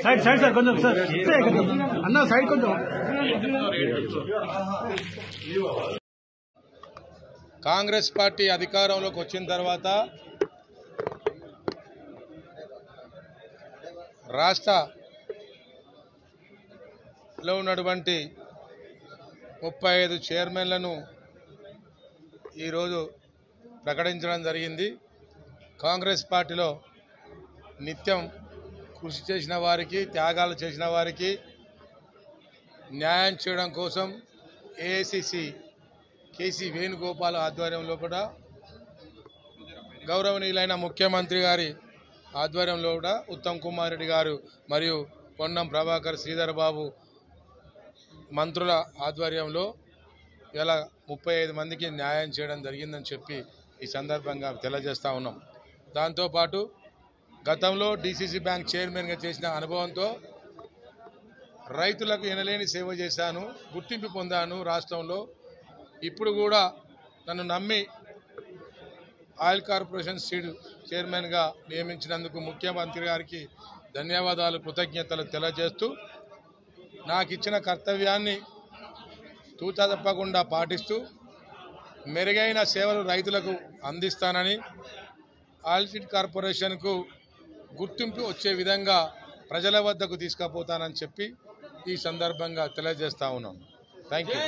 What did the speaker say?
Side side sir కొంచెం sir అన్న side కొంచెం. కాంగ్రెస్ పార్టీ అధికారంలోకి వచ్చిన తర్వాత రాష్ట్రంలో ఉన్నటువంటి 35 చైర్మన్లను ఈరోజు ప్రకటించడం జరిగింది. కాంగ్రెస్ పార్టీలో నిత్యం కృషి చేసిన వారికి, త్యాగాలు చేసిన వారికి న్యాయం చేయడం కోసం ఏఐసిసి కేసీ వేణుగోపాల్ ఆధ్వర్యంలో కూడా గౌరవనీయులైన ముఖ్యమంత్రి గారి ఆధ్వర్యంలో కూడా ఉత్తమ్ కుమార్ రెడ్డి గారు మరియు పొన్నం ప్రభాకర్, శ్రీధర్ బాబు మంత్రుల ఆధ్వర్యంలో ఇలా 35 మందికి న్యాయం చేయడం జరిగిందని చెప్పి ఈ సందర్భంగా తెలియజేస్తూ ఉన్నాం. దాంతోపాటు గతంలో డీసీసీ బ్యాంక్ చైర్మన్గా చేసిన అనుభవంతో రైతులకు ఎనలేని సేవ చేశాను, గుర్తింపు పొందాను రాష్ట్రంలో. ఇప్పుడు కూడా నన్ను నమ్మి ఆయిల్ కార్పొరేషన్ సీడ్ చైర్మన్గా నియమించినందుకు ముఖ్యమంత్రి గారికి ధన్యవాదాలు, కృతజ్ఞతలు తెలియజేస్తూ నాకు ఇచ్చిన కర్తవ్యాన్ని తూచా తప్పకుండా పాటిస్తూ మెరుగైన సేవలు రైతులకు అందిస్తానని, ఆయిల్ సీడ్ కార్పొరేషన్కు గుర్తింపు వచ్చే విధంగా ప్రజల వద్దకు తీసుకుపోతానని చెప్పి ఈ సందర్భంగా తెలియజేస్తా ఉన్నాం. Thank you.